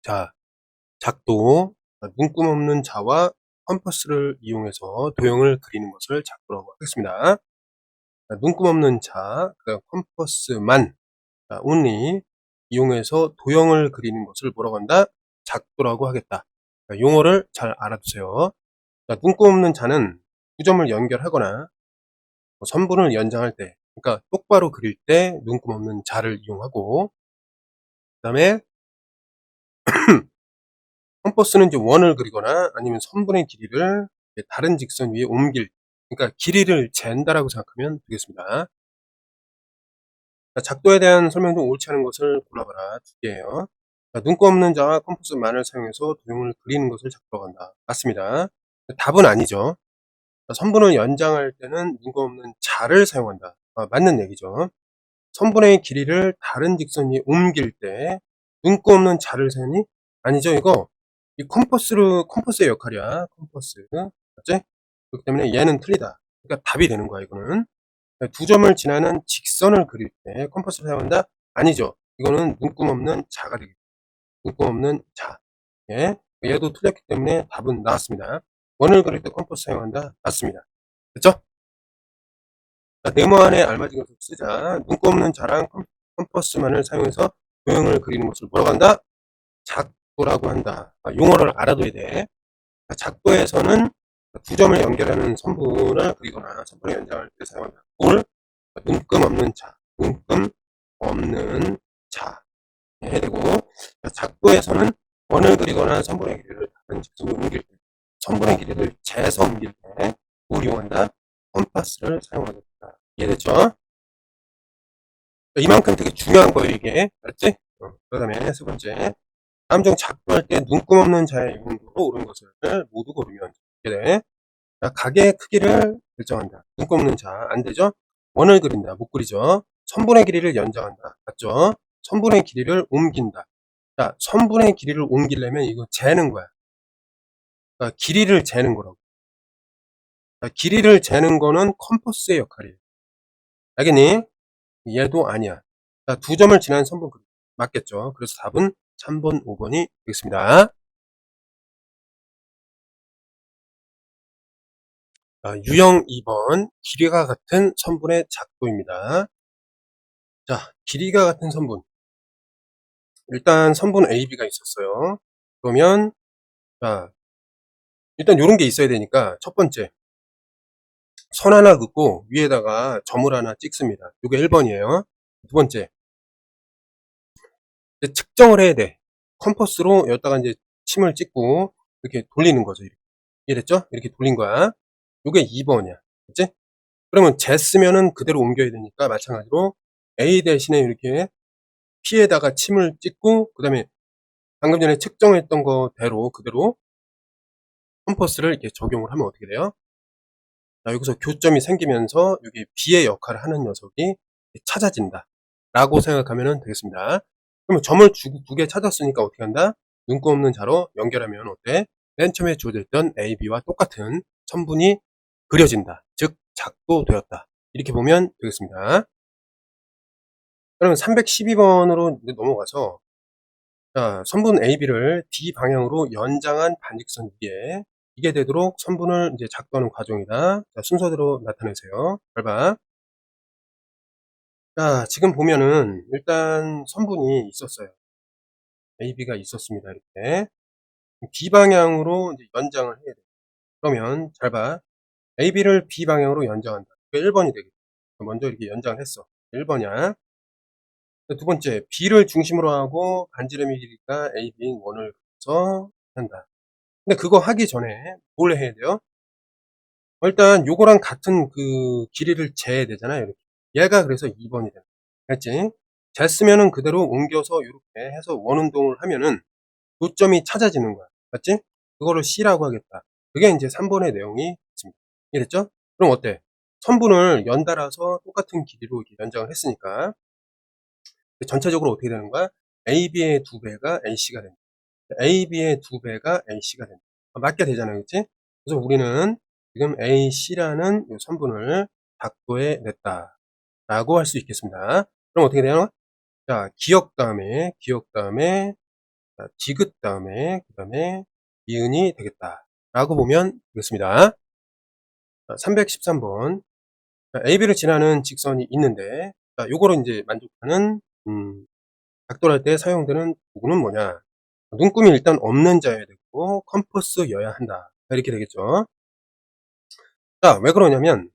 자, 작도, 눈금 없는 자와 컴퍼스를 이용해서 도형을 그리는 것을 작도라고 하겠습니다. 눈금 없는 자, 컴퍼스만, only 이용해서 도형을 그리는 것을 뭐라고 한다? 작도라고 하겠다. 용어를 잘 알아두세요. 눈금 없는 자는 두 점을 연결하거나 선분을 연장할 때, 그러니까 똑바로 그릴 때 눈금 없는 자를 이용하고, 그 다음에 컴퍼스는 이제 원을 그리거나 아니면 선분의 길이를 다른 직선 위에 옮길, 그러니까 길이를 잰다라고 생각하면 되겠습니다. 작도에 대한 설명 중 옳지 않은 것을 골라봐라. 두 개예요. 눈금 없는 자와 컴퍼스만을 사용해서 도형을 그리는 것을 작도라고 한다. 맞습니다. 답은 아니죠. 선분을 연장할 때는 눈금 없는 자를 사용한다. 맞는 얘기죠. 선분의 길이를 다른 직선 위에 옮길 때 눈금 없는 자를 사용하니? 아니죠. 이거 이 컴퍼스의 역할이야. 컴퍼스. 맞지? 그렇기 때문에 얘는 틀리다. 그러니까 답이 되는 거야, 이거는. 두 점을 지나는 직선을 그릴 때 컴퍼스를 사용한다? 아니죠. 이거는 눈금 없는 자가 되겠죠. 눈금 없는 자. 예. 얘도 틀렸기 때문에 답은 나왔습니다. 원을 그릴 때 컴퍼스 사용한다? 맞습니다. 됐죠? 자, 네모안에 알맞은 것을 쓰자. 눈금 없는 자랑 컴퍼스만을 사용해서 도형을 그리는 것을 뭐라고 한다? 작도라고 한다. 용어를 알아둬야 돼. 작도에서는 두 점을 연결하는 선분을 그리거나 선분을 연장할 때 사용한다. 뭘? 눈금 없는 자. 눈금 없는 자. 해야 되고, 작도에서는 원을 그리거나 선분의 길이를 다른 직선으로 옮길 때, 선분의 길이를 재서 옮길 때, 뭘 이용한다? 컴파스를 사용하겠다. 이해됐죠? 이만큼 되게 중요한 거예요, 이게. 알았지? 그 다음에 세 번째. 다음 중 작도할 때 눈금 없는 자의 용도로 옳은 것을 모두 고르면 이렇게 돼. 자, 가게의 크기를 결정한다. 눈금 없는 자, 안 되죠? 원을 그린다. 못 그리죠? 선분의 길이를 연장한다. 맞죠? 선분의 길이를 옮긴다. 자, 선분의 길이를 옮기려면 이거 재는 거야. 그러니까 길이를 재는 거라고. 자, 길이를 재는 거는 컴퍼스의 역할이에요. 알겠니? 얘도 아니야. 자, 두 점을 지난 선분 그림. 맞겠죠? 그래서 답은 3번, 5번이 되겠습니다. 유형 2번, 길이가 같은 선분의 작도입니다. 자, 길이가 같은 선분. 일단 선분 AB가 있었어요. 그러면, 자, 일단 요런 게 있어야 되니까, 첫 번째, 선 하나 긋고, 위에다가 점을 하나 찍습니다. 요게 1번이에요. 두 번째, 측정을 해야 돼. 컴퍼스로 여기다가 이제 침을 찍고, 이렇게 돌리는 거죠. 이렇게. 이해됐죠? 이렇게 돌린 거야. 요게 2번이야. 그치? 그러면 쟀으면은 그대로 옮겨야 되니까, 마찬가지로, A 대신에 이렇게 P에다가 침을 찍고, 그 다음에 방금 전에 측정했던 거대로 그대로 컴퍼스를 이렇게 적용을 하면 어떻게 돼요? 자, 여기서 교점이 생기면서 여기 B의 역할을 하는 녀석이 찾아진다 라고 생각하면 되겠습니다. 그러면 점을 두 개 찾았으니까 어떻게 한다? 눈금 없는 자로 연결하면 어때? 맨 처음에 주어져 있던 A, B와 똑같은 선분이 그려진다. 즉 작도되었다. 이렇게 보면 되겠습니다. 그러면 312번으로 넘어가서, 자, 선분 AB를 D 방향으로 연장한 반직선 위에 이게 되도록 선분을 이제 작도하는 과정이다. 자, 순서대로 나타내세요. 잘 봐. 자, 지금 보면은 일단 선분이 있었어요. AB가 있었습니다. 이렇게 B 방향으로 이제 연장을 해야 돼. 그러면 잘 봐. AB를 B 방향으로 연장한다. 그게 1번이 되겠죠. 먼저 이렇게 연장을 했어. 1번이야. 두 번째, B를 중심으로 하고 반지름의 길이가 AB인 원을 그려서 한다. 근데 그거 하기 전에 뭘 해야 돼요? 일단 요거랑 같은 그 길이를 재야 되잖아요. 이렇게. 얘가 그래서 2번이 됩니다. 알지? 쟀으면은 그대로 옮겨서 이렇게 해서 원운동을 하면은 요점이 찾아지는 거야. 맞지? 그거를 C라고 하겠다. 그게 이제 3번의 내용이 있습니다. 이해됐죠? 그럼 어때? 선분을 연달아서 똑같은 길이로 이렇게 연장을 했으니까 전체적으로 어떻게 되는 거야? AB의 2배가 AC가 된다. AB의 2배가 AC가 된다. 맞게 되잖아요. 그치? 그래서 우리는 지금 AC라는 이 선분을 작도해 냈다. 라고 할 수 있겠습니다. 그럼 어떻게 돼요? 자, 기억 다음에 자, 디귿 다음에 이은이 되겠다라고 보면 되겠습니다. 자, 313번. 자, AB를 지나는 직선이 있는데, 자, 요거를 이제 만족하는 각도를 할 때 사용되는 도구는 뭐냐? 눈금이 일단 없는 자여야 되고 컴퍼스여야 한다. 이렇게 되겠죠. 자, 왜 그러냐면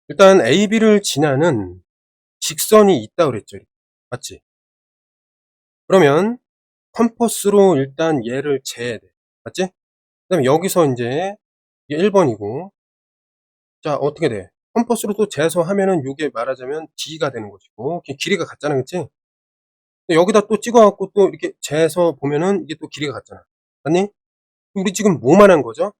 일단 AB를 지나는 직선이 있다 그랬죠. 맞지? 그러면 컴퍼스로 일단 얘를 재야 돼. 맞지? 그다음에 여기서 이제 이게 1번이고, 자, 어떻게 돼? 컴퍼스로 또 재서 하면은 요게 말하자면 D가 되는 것이고, 길이가 같잖아. 그치? 여기다 또 찍어 갖고 또 이렇게 재서 보면은 이게 또 길이가 같잖아. 맞니? 우리 지금 뭐만 한 거죠?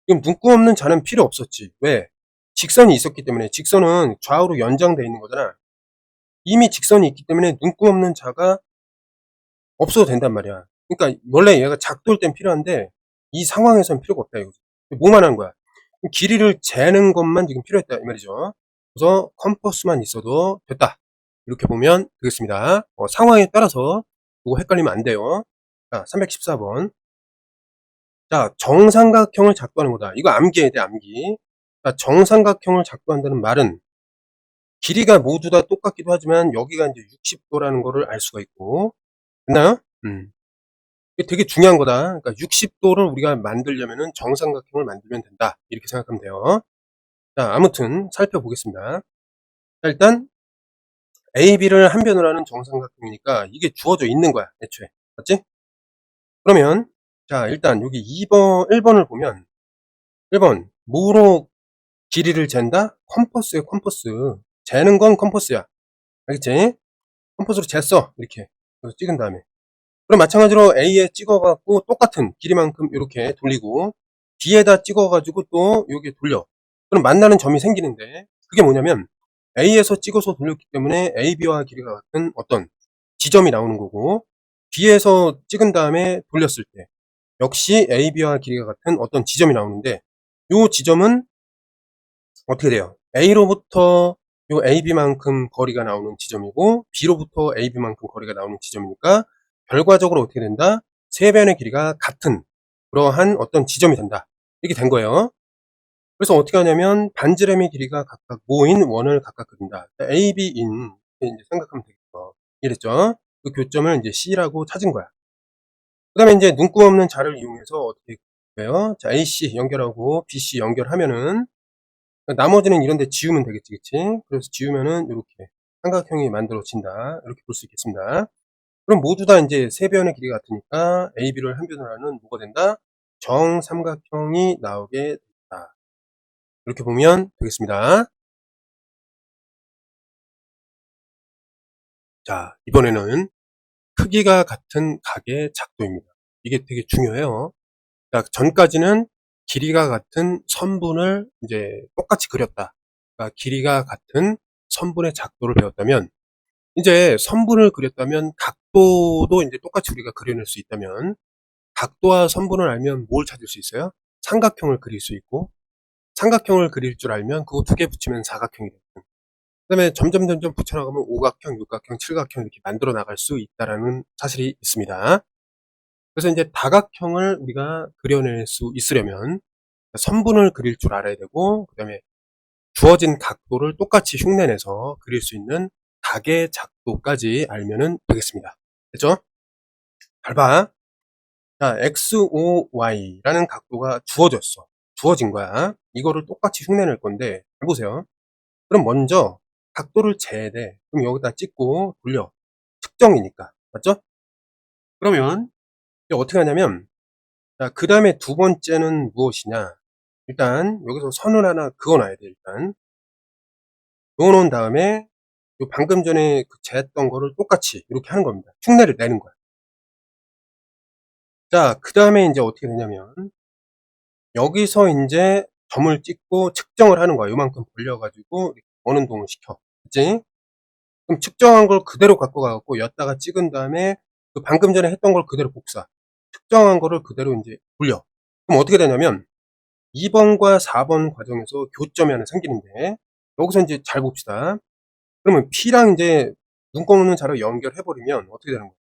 지금 눈금 없는 자는 필요 없었지. 왜? 직선이 있었기 때문에. 직선은 좌우로 연장되어 있는 거잖아. 이미 직선이 있기 때문에 눈금 없는 자가 없어도 된단 말이야. 그러니까 원래 얘가 작도일 땐 필요한데 이 상황에서는 필요가 없다 이거지. 뭐만 한 거야? 길이를 재는 것만 지금 필요했다 이 말이죠. 그래서 컴퍼스만 있어도 됐다. 이렇게 보면 되겠습니다. 상황에 따라서 이거 헷갈리면 안 돼요. 자, 314번. 자, 정삼각형을 작도하는 거다. 이거 암기해야 돼, 암기. 자, 정삼각형을 작도한다는 말은 길이가 모두 다 똑같기도 하지만 여기가 이제 60도라는 거를 알 수가 있고. 됐나요? 이게 되게 중요한 거다. 그러니까 60도를 우리가 만들려면은 정삼각형을 만들면 된다. 이렇게 생각하면 돼요. 자, 아무튼 살펴보겠습니다. 자, 일단 AB를 한 변으로 하는 정삼각형이니까 이게 주어져 있는 거야, 애초에. 맞지? 그러면 자, 일단 여기 1번을 보면 1번 뭐로 길이를 잰다? 컴퍼스예요, 컴퍼스. 재는 건 컴퍼스야. 알겠지? 컴퍼스로 쟀어. 이렇게. 그래서 찍은 다음에. 그럼 마찬가지로 A에 찍어갖고 똑같은 길이만큼 이렇게 돌리고 B에다 찍어가지고 또 여기에 돌려. 그럼 만나는 점이 생기는데 그게 뭐냐면 A에서 찍어서 돌렸기 때문에 AB와 길이가 같은 어떤 지점이 나오는 거고, B에서 찍은 다음에 돌렸을 때 역시 AB와 길이가 같은 어떤 지점이 나오는데, 요 지점은 어떻게 돼요? A로부터 요 AB만큼 거리가 나오는 지점이고 B로부터 AB만큼 거리가 나오는 지점이니까 결과적으로 어떻게 된다? 세 변의 길이가 같은 그러한 어떤 지점이 된다. 이렇게 된 거예요. 그래서 어떻게 하냐면 반지름의 길이가 각각 모인 원을 각각 그린다. A, B인 이제 생각하면 되겠죠. 이랬죠. 그 교점을 이제 C라고 찾은 거야. 그 다음에 이제 눈금 없는 자를 이용해서 어떻게 해요? 자, AC 연결하고 BC 연결하면은 나머지는 이런 데 지우면 되겠지, 그치? 그래서 지우면은 이렇게 삼각형이 만들어진다. 이렇게 볼 수 있겠습니다. 그럼 모두 다 이제 세 변의 길이가 같으니까 AB를 한 변으로 하는 뭐가 된다? 정삼각형이 나오게 된다. 이렇게 보면 되겠습니다. 자, 이번에는 크기가 같은 각의 작도입니다. 이게 되게 중요해요. 자, 전까지는 길이가 같은 선분을 이제 똑같이 그렸다. 그러니까 길이가 같은 선분의 작도를 배웠다면, 이제 선분을 그렸다면 각도도 이제 똑같이 우리가 그려낼 수 있다면, 각도와 선분을 알면 뭘 찾을 수 있어요? 삼각형을 그릴 수 있고, 삼각형을 그릴 줄 알면 그거 두 개 붙이면 사각형이 되고, 그 다음에 점점 붙여나가면 오각형, 육각형, 칠각형 이렇게 만들어 나갈 수 있다라는 사실이 있습니다. 그래서 이제 다각형을 우리가 그려낼 수 있으려면 선분을 그릴 줄 알아야 되고, 그 다음에 주어진 각도를 똑같이 흉내내서 그릴 수 있는 각의 작도까지 알면은 되겠습니다. 됐죠? 잘 봐. 자, XOY라는 각도가 주어졌어. 주어진 거야. 이거를 똑같이 흉내낼 건데, 잘 보세요. 그럼 먼저 각도를 재야 돼. 그럼 여기다 찍고 돌려. 측정이니까. 맞죠? 그러면 이제 어떻게 하냐면, 자, 그 다음에 두 번째는 무엇이냐? 일단 여기서 선을 하나 그어놔야 돼. 일단 그어놓은 다음에 요 방금 전에 그 쟀던 거를 똑같이 이렇게 하는 겁니다. 흉내를 내는 거야. 자, 그 다음에 이제 어떻게 되냐면 여기서 이제 점을 찍고 측정을 하는 거야. 요만큼 벌려가지고 어느 동을 시켜. 그치? 그럼 측정한 걸 그대로 갖고 가갖고 엿다가 찍은 다음에 그 방금 전에 했던 걸 그대로 복사. 측정한 거를 그대로 이제 돌려. 그럼 어떻게 되냐면 2번과 4번 과정에서 교점이 하나 생기는데, 여기서 이제 잘 봅시다. 그러면 P랑 이제 눈금 없는 자로 연결해버리면 어떻게 되는 거야?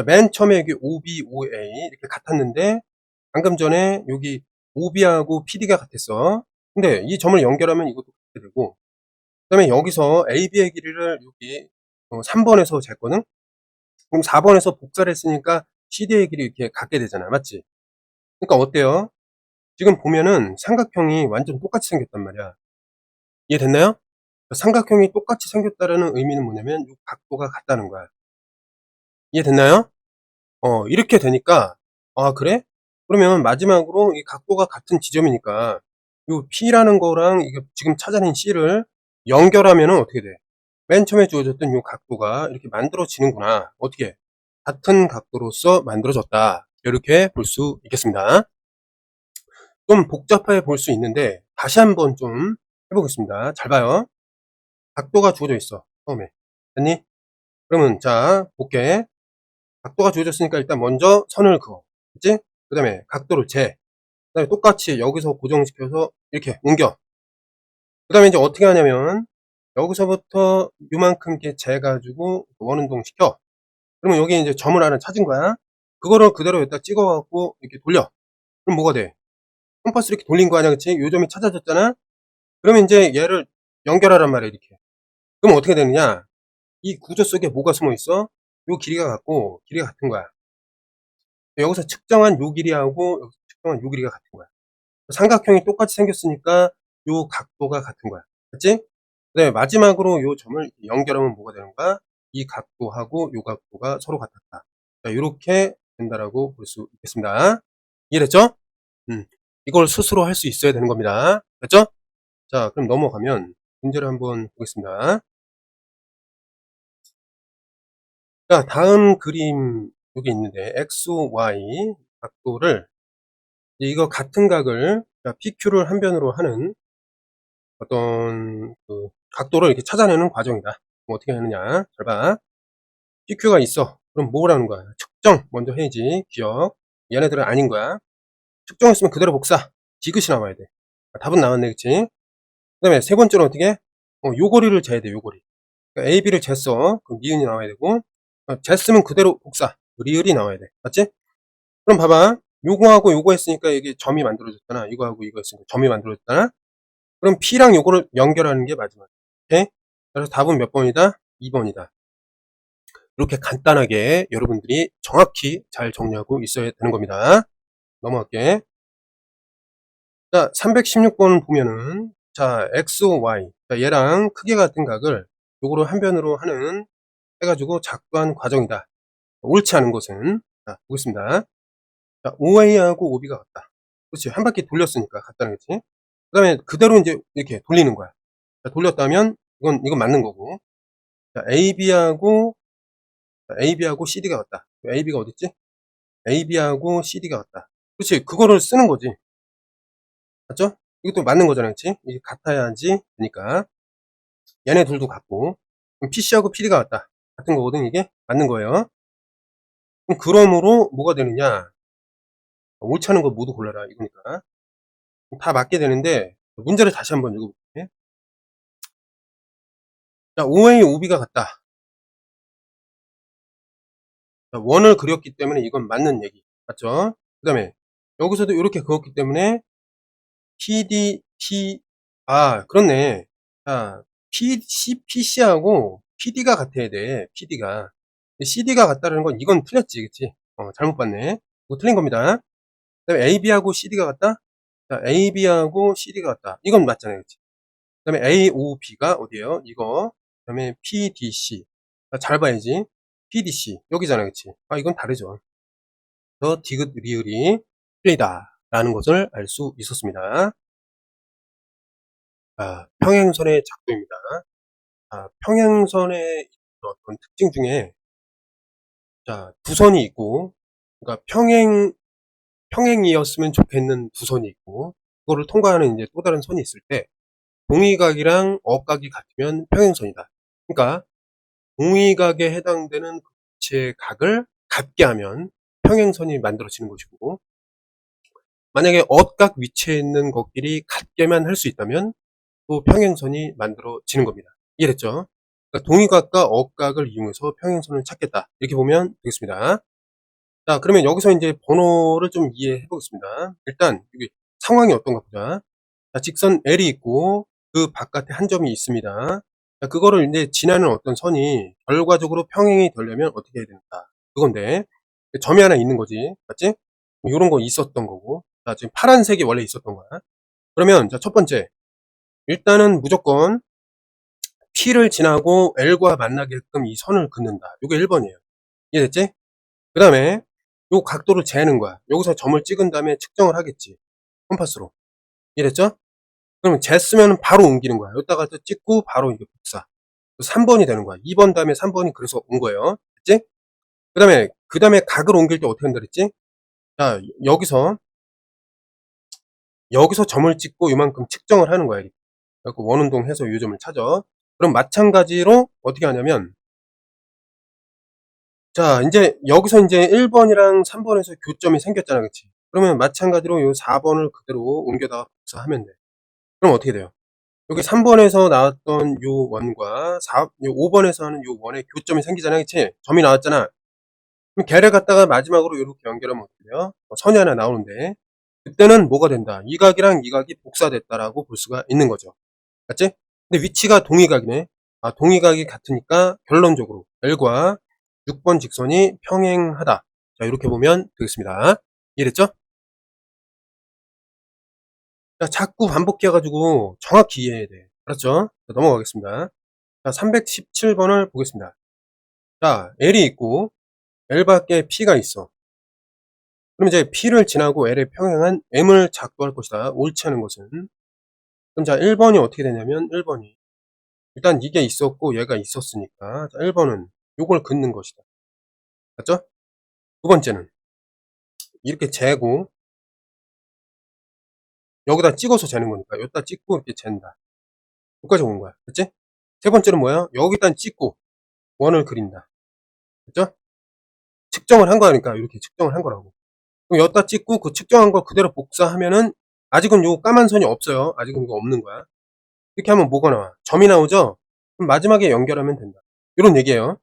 맨 처음에 여기 OB, OA 이렇게 같았는데 방금 전에 여기 OB하고 PD가 같았어. 근데 이 점을 연결하면 이것도 같게 되고, 그다음에 여기서 AB의 길이를 여기 3번에서 쟀거든. 그럼 4번에서 복사를 했으니까 CD의 길이 이렇게 같게 되잖아. 맞지? 그러니까 어때요? 지금 보면은 삼각형이 완전 똑같이 생겼단 말이야. 이해됐나요? 삼각형이 똑같이 생겼다라는 의미는 뭐냐면 이 각도가 같다는 거야. 이해됐나요? 이렇게 되니까, 아, 그래? 그러면 마지막으로 이 각도가 같은 지점이니까 요 P라는 거랑 이게 지금 찾아낸 C를 연결하면은 어떻게 돼? 맨 처음에 주어졌던 요 각도가 이렇게 만들어지는구나. 어떻게? 같은 각도로서 만들어졌다. 이렇게 볼 수 있겠습니다. 좀 복잡해 볼 수 있는데 다시 한번 좀 해보겠습니다. 잘 봐요. 각도가 주어져 있어. 처음에. 됐니? 그러면 자, 볼게. 각도가 주어졌으니까 일단 먼저 선을 그어. 그치? 그 다음에 각도를 재. 그 다음에 똑같이 여기서 고정시켜서 이렇게 옮겨. 그 다음에 이제 어떻게 하냐면 여기서부터 요만큼 이렇게 재가지고 원운동 시켜. 그러면 여기 이제 점을 하나 찾은 거야. 그거를 그대로 여기다 찍어갖고 이렇게 돌려. 그럼 뭐가 돼? 컴퍼스 이렇게 돌린 거 아니야, 그치? 요 점이 찾아졌잖아? 그러면 이제 얘를 연결하란 말이야, 이렇게. 그럼 어떻게 되느냐? 이 구조 속에 뭐가 숨어 있어? 요 길이가 같고, 길이가 같은 거야. 여기서 측정한 요 길이하고, 여기서 측정한 요 길이가 같은 거야. 삼각형이 똑같이 생겼으니까 요 각도가 같은 거야. 맞지? 그 다음에 마지막으로 요 점을 연결하면 뭐가 되는 거야? 이 각도하고 요 각도가 서로 같았다. 자, 요렇게 된다라고 볼 수 있겠습니다. 이해됐죠? 이걸 스스로 할 수 있어야 되는 겁니다. 됐죠? 자, 그럼 넘어가면 문제를 한번 보겠습니다. 자, 다음 그림 여기 있는데 X, Y 각도를 이거 같은 각을 PQ를 한 변으로 하는 어떤 그 각도를 이렇게 찾아내는 과정이다. 뭐 어떻게 하느냐? 잘 봐. PQ가 있어. 그럼 뭐라는 거야? 측정 먼저 해야지. 기억. 얘네들은 아닌 거야. 측정했으면 그대로 복사. 디귿이 나와야 돼. 답은 나왔네, 그치? 그 다음에 세 번째로 어떻게? 요 거리를 재야 돼, 요 거리. 그러니까 AB를 쟀어. 그럼 니은이 나와야 되고, 쟀으면 그대로 복사. 리을이 나와야 돼. 맞지? 그럼 봐봐. 요거하고 요거 했으니까 이게 점이 만들어졌잖아. 이거하고 이거 했으니까 점이 만들어졌잖아. 그럼 P랑 요거를 연결하는 게 마지막. 오케이? 그래서 답은 몇 번이다? 2번이다. 이렇게 간단하게 여러분들이 정확히 잘 정리하고 있어야 되는 겁니다. 넘어갈게. 자, 316번 보면은, 자, X, Y. 자, 얘랑 크기 같은 각을 요거로 한 변으로 하는, 해가지고 작도한 과정이다. 옳지 않은 것은, 자, 보겠습니다. 자, OA하고 OB가 같다. 그렇지. 한 바퀴 돌렸으니까 같다는 거지. 그 다음에 그대로 이제 이렇게 돌리는 거야. 자, 돌렸다면, 이건 맞는 거고. 자, AB하고 CD가 같다. AB가 어딨지? AB하고 CD가 같다. 그렇지. 그거를 쓰는 거지. 맞죠? 이것도 맞는 거잖아. 그치? 이게 같아야지 되니까. 얘네 둘도 같고. 그럼 PC하고 PD가 같다. 같은 거거든, 이게? 맞는 거예요. 그럼 그러므로 뭐가 되느냐? 옳지 않은 거 모두 골라라. 이거니까. 다 맞게 되는데, 문제를 다시 한번 읽어볼게. 자, OA, OB가 같다. 자, 원을 그렸기 때문에 이건 맞는 얘기. 맞죠? 그 다음에, 여기서도 이렇게 그었기 때문에, PD, 그렇네. 자, PC하고 PD가 같아야 돼. PD가. CD가 같다는 건 이건 틀렸지. 그치? 잘못 봤네. 이거 틀린 겁니다. 그 다음에 AB하고 CD가 같다? 자, AB하고 CD가 같다. 이건 맞잖아요. 그치? 그 다음에 AOB가 어디에요? 이거. 그 다음에 PDC. 자, 잘 봐야지. PDC. 여기잖아요. 그치? 이건 다르죠. 더 디귿 리을이 틀리다. 라는 것을 알 수 있었습니다. 평행선의 작도입니다. 평행선의 어떤 특징 중에, 자, 두 선이 있고, 그러니까 평행이었으면 좋겠는 두 선이 있고, 그거를 통과하는 이제 또 다른 선이 있을 때, 동의각이랑 억각이 같으면 평행선이다. 그러니까, 동의각에 해당되는 그 부채의 각을 같게 하면 평행선이 만들어지는 것이고, 만약에 억각 위치에 있는 것끼리 같게만 할 수 있다면, 또 평행선이 만들어지는 겁니다. 이해됐죠? 그러니까 동의각과 억각을 이용해서 평행선을 찾겠다. 이렇게 보면 되겠습니다. 자, 그러면 여기서 이제 번호를 좀 이해해 보겠습니다. 일단 여기 상황이 어떤가 보자. 자, 직선 L이 있고 그 바깥에 한 점이 있습니다. 자, 그거를 이제 지나는 어떤 선이 결과적으로 평행이 되려면 어떻게 해야 된다. 그건데 점이 하나 있는 거지. 맞지? 요런 거 있었던 거고. 자, 지금 파란색이 원래 있었던 거야. 그러면 자, 첫 번째. 일단은 무조건 P를 지나고 L과 만나게끔 이 선을 긋는다. 요게 1번이에요. 이해됐지? 그 다음에 요 각도를 재는 거야. 여기서 점을 찍은 다음에 측정을 하겠지. 컴파스로. 이해됐죠? 그러면 쟀으면 바로 옮기는 거야. 여기다가 또 찍고 바로 이게 복사. 3번이 되는 거야. 2번 다음에 3번이 그래서 온 거예요. 됐지? 그 다음에 각을 옮길 때 어떻게 한다 그랬지? 자, 여기서 점을 찍고 요만큼 측정을 하는 거야. 그래갖고 원운동 해서 요 점을 찾아. 그럼 마찬가지로 어떻게 하냐면, 자, 이제 여기서 이제 1번이랑 3번에서 교점이 생겼잖아. 그치? 그러면 마찬가지로 요 4번을 그대로 옮겨다가 복사하면 돼. 그럼 어떻게 돼요? 여기 3번에서 나왔던 요 원과 요 5번에서 하는 요 원의 교점이 생기잖아. 그치? 점이 나왔잖아. 그럼 걔를 갖다가 마지막으로 이렇게 연결하면 어떻게 돼요? 선이 하나 나오는데, 그때는 뭐가 된다? 이 각이랑 이 각이 복사됐다라고 볼 수가 있는 거죠. 맞지? 근데 위치가 동의각이네. 아, 동의각이 같으니까 결론적으로 L과 6번 직선이 평행하다. 자, 이렇게 보면 되겠습니다. 이해됐죠? 자, 자꾸 반복해가지고 정확히 이해해야 돼. 알았죠? 자, 넘어가겠습니다. 자, 317번을 보겠습니다. 자, L이 있고 L밖에 P가 있어. 그럼 이제 P를 지나고 L에 평행한 M을 작도할 것이다. 옳지 않은 것은. 그럼 자, 1번이 어떻게 되냐면 1번이 일단 이게 있었고 얘가 있었으니까 자, 1번은 요걸 긋는 것이다. 맞죠? 두 번째는 이렇게 재고 여기다 찍어서 재는 거니까 여기다 찍고 이렇게 잰다. 여기까지 온 거야. 그치? 세 번째는 뭐야? 여기다 찍고 원을 그린다. 그죠? 측정을 한 거니까 이렇게 측정을 한 거라고. 그럼 여기다 찍고 그 측정한 걸 그대로 복사하면은 아직은 요 까만 선이 없어요. 아직은 이거 없는 거야. 이렇게 하면 뭐가 나와? 점이 나오죠? 그럼 마지막에 연결하면 된다. 이런 얘기예요.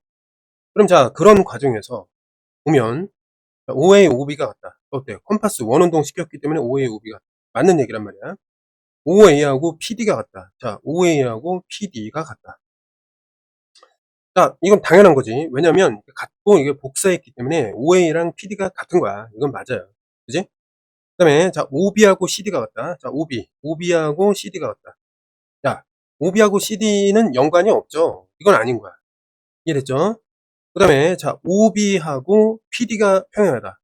그럼 자, 그런 과정에서 보면 OA, OB가 같다. 어때? 컴파스 원운동 시켰기 때문에 OA, OB가 같다. 맞는 얘기란 말이야. OA하고 PD가 같다. 자, OA하고 PD가 같다. 자, 이건 당연한 거지. 왜냐면 같고 이게 복사했기 때문에 OA랑 PD가 같은 거야. 이건 맞아요. 그지? 그 다음에 자, OB하고 CD가 같다. 자, OB하고 CD가 같다. 자, OB하고 CD는 연관이 없죠. 이건 아닌 거야. 이해됐죠? 그 다음에 자, OB하고 PD가 평행하다.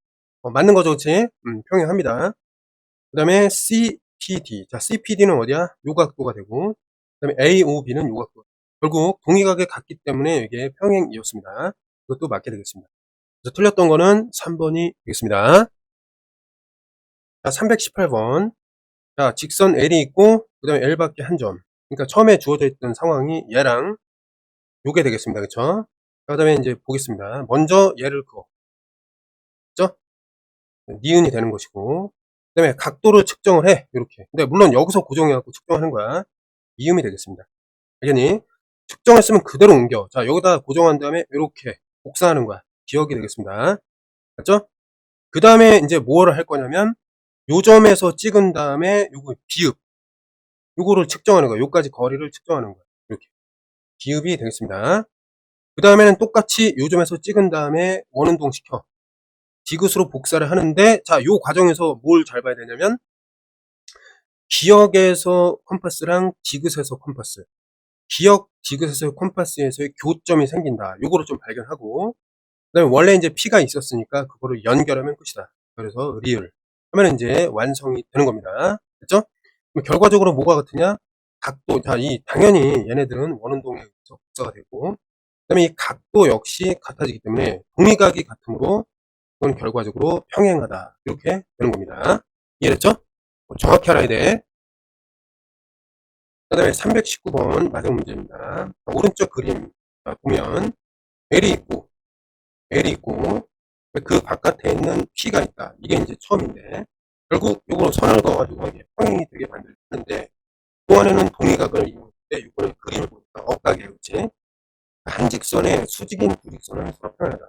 맞는 거죠, 그치? 평행합니다. 그 다음에 CPD. 자, CPD는 어디야? 요 각도가 되고, 그 다음에 AOB는 요 각도. 결국 동의각에 같기 때문에 이게 평행이었습니다. 이것도 맞게 되겠습니다. 그래서 틀렸던 거는 3번이 되겠습니다. 자, 318번. 자, 직선 L이 있고, 그 다음에 L밖에 한 점. 그러니까 처음에 주어져 있던 상황이 얘랑 요게 되겠습니다. 그쵸? 그 다음에 이제 보겠습니다. 먼저 얘를 그어. 그죠? 니은이 되는 것이고, 그 다음에 각도를 측정을 해. 이렇게. 근데 물론 여기서 고정해갖고 측정하는 거야. 이음이 되겠습니다. 알겠니? 측정했으면 그대로 옮겨. 자, 여기다 고정한 다음에 이렇게 복사하는 거야. 기억이 되겠습니다. 맞죠? 그 다음에 이제 뭐를 할 거냐면, 요 점에서 찍은 다음에 요거 비읍. 요거를 측정하는 거야. 요까지 거리를 측정하는 거야. 이렇게. 비읍이 되겠습니다. 그 다음에는 똑같이 요 점에서 찍은 다음에 원운동 시켜. 디귿으로 복사를 하는데, 자, 요 과정에서 뭘 잘 봐야 되냐면, 기역에서 컴파스랑 디귿에서 컴파스. 기역, 디귿에서 컴파스에서의 교점이 생긴다. 요거를 좀 발견하고, 그 다음에 원래 이제 P가 있었으니까 그거를 연결하면 끝이다. 그래서 리을 하면 이제 완성이 되는 겁니다. 됐죠? 그럼 결과적으로 뭐가 같으냐? 각도, 자, 당연히 얘네들은 원운동에 의해서 복사가 되고, 그 다음에 이 각도 역시 같아지기 때문에 동의각이 같으므로 그건 결과적으로 평행하다. 이렇게 되는 겁니다. 이해됐죠? 정확히 알아야 돼. 그 다음에 319번 마지막 문제입니다. 오른쪽 그림 보면 L이 있고 그 바깥에 있는 P가 있다. 이게 이제 처음인데 결국 이거 선을 그어가지고 이게 평행이 되게 만들었는데 그 안에는 동의각을 이용했는데 이번에 그림을 보니까 억각이에요. 그치? 한직선에 수직인 두 직선은 서로 평행하다.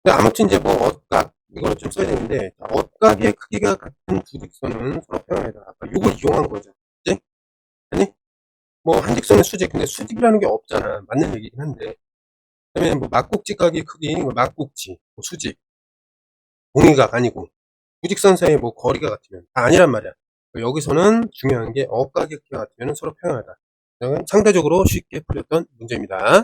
근데 아무튼 이제 뭐 억각 이거를 좀 써야 되는데, 억각의 크기가 같은 두 직선은 서로 평행하다. 아까 요걸 이용한 거죠. 그치? 아니 뭐 한직선의 수직, 근데 수직이라는 게 없잖아. 맞는 얘기긴 한데, 그다음에 뭐 막국지각의 크기, 뭐 막국지, 뭐 수직, 공이각 아니고 두직선 사이의 뭐 거리가 같으면 다 아니란 말이야. 여기서는 중요한 게 억각의 크기가 같으면 서로 평행하다. 상대적으로 쉽게 풀렸던 문제입니다.